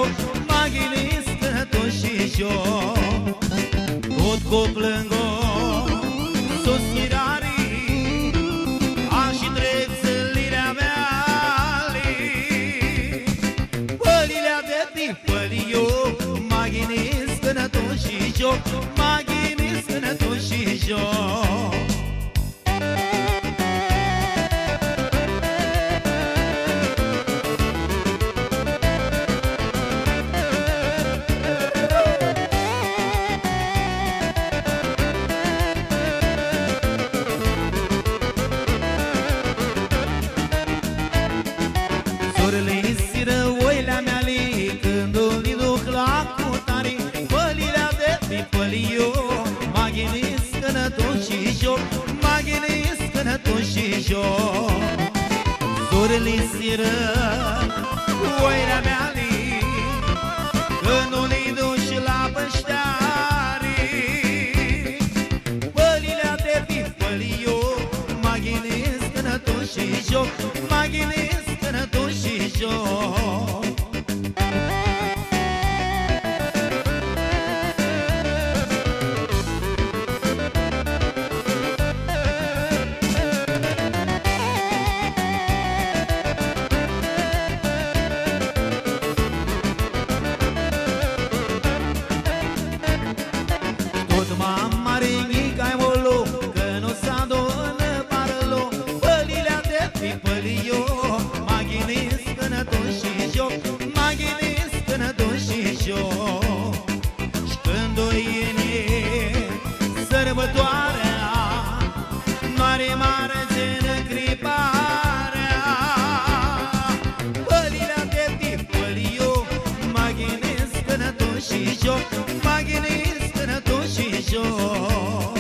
joc, mă ghinesc tot și joc. Tot cu plângo suspirarii, și trec zâlirea mea. Pălilea de tip, păliu, mă ghinesc tot și joc, mă ghinesc tot și joc. Sorele siră oilea mea li, când o-li duc la cutare. Pălilea de pipăliu, mă ghinesc tot și joc, mă ghinesc tot și joc. Sorele siră oilea mea li, când o-li duc la băștare. Pălilea de pipăliu, mă ghinesc tot și joc, mă ghinesc tot și joc. Tot mare mica-i molo, că nu s-adună parlo. Pălilea de pipăliu, mă ghinesc tot și joc, mă ghinesc tot și joc. Și când o iene sărbătoarea, mare țină criparea. Pălilea de pipăliu, mă ghinesc tot și joc, mă ghinesc tot și joc.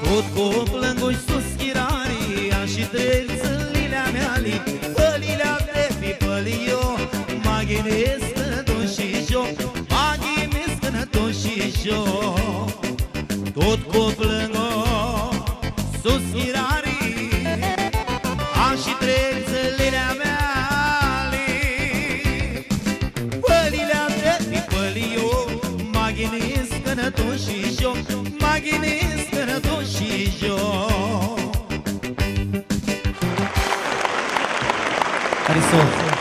Tot cu plângui suspirarii, și trec zâlilea mea li. Pălilea de pipăliu, mă ghinesc tot și joc, mă ghinesc tot și joc. Tot cu plângui suspirarii, și trec zâlilea mea li. Pălilea de pipăliu, mă ghinesc tot și joc, mă ghinesc tot și joc. Hristos.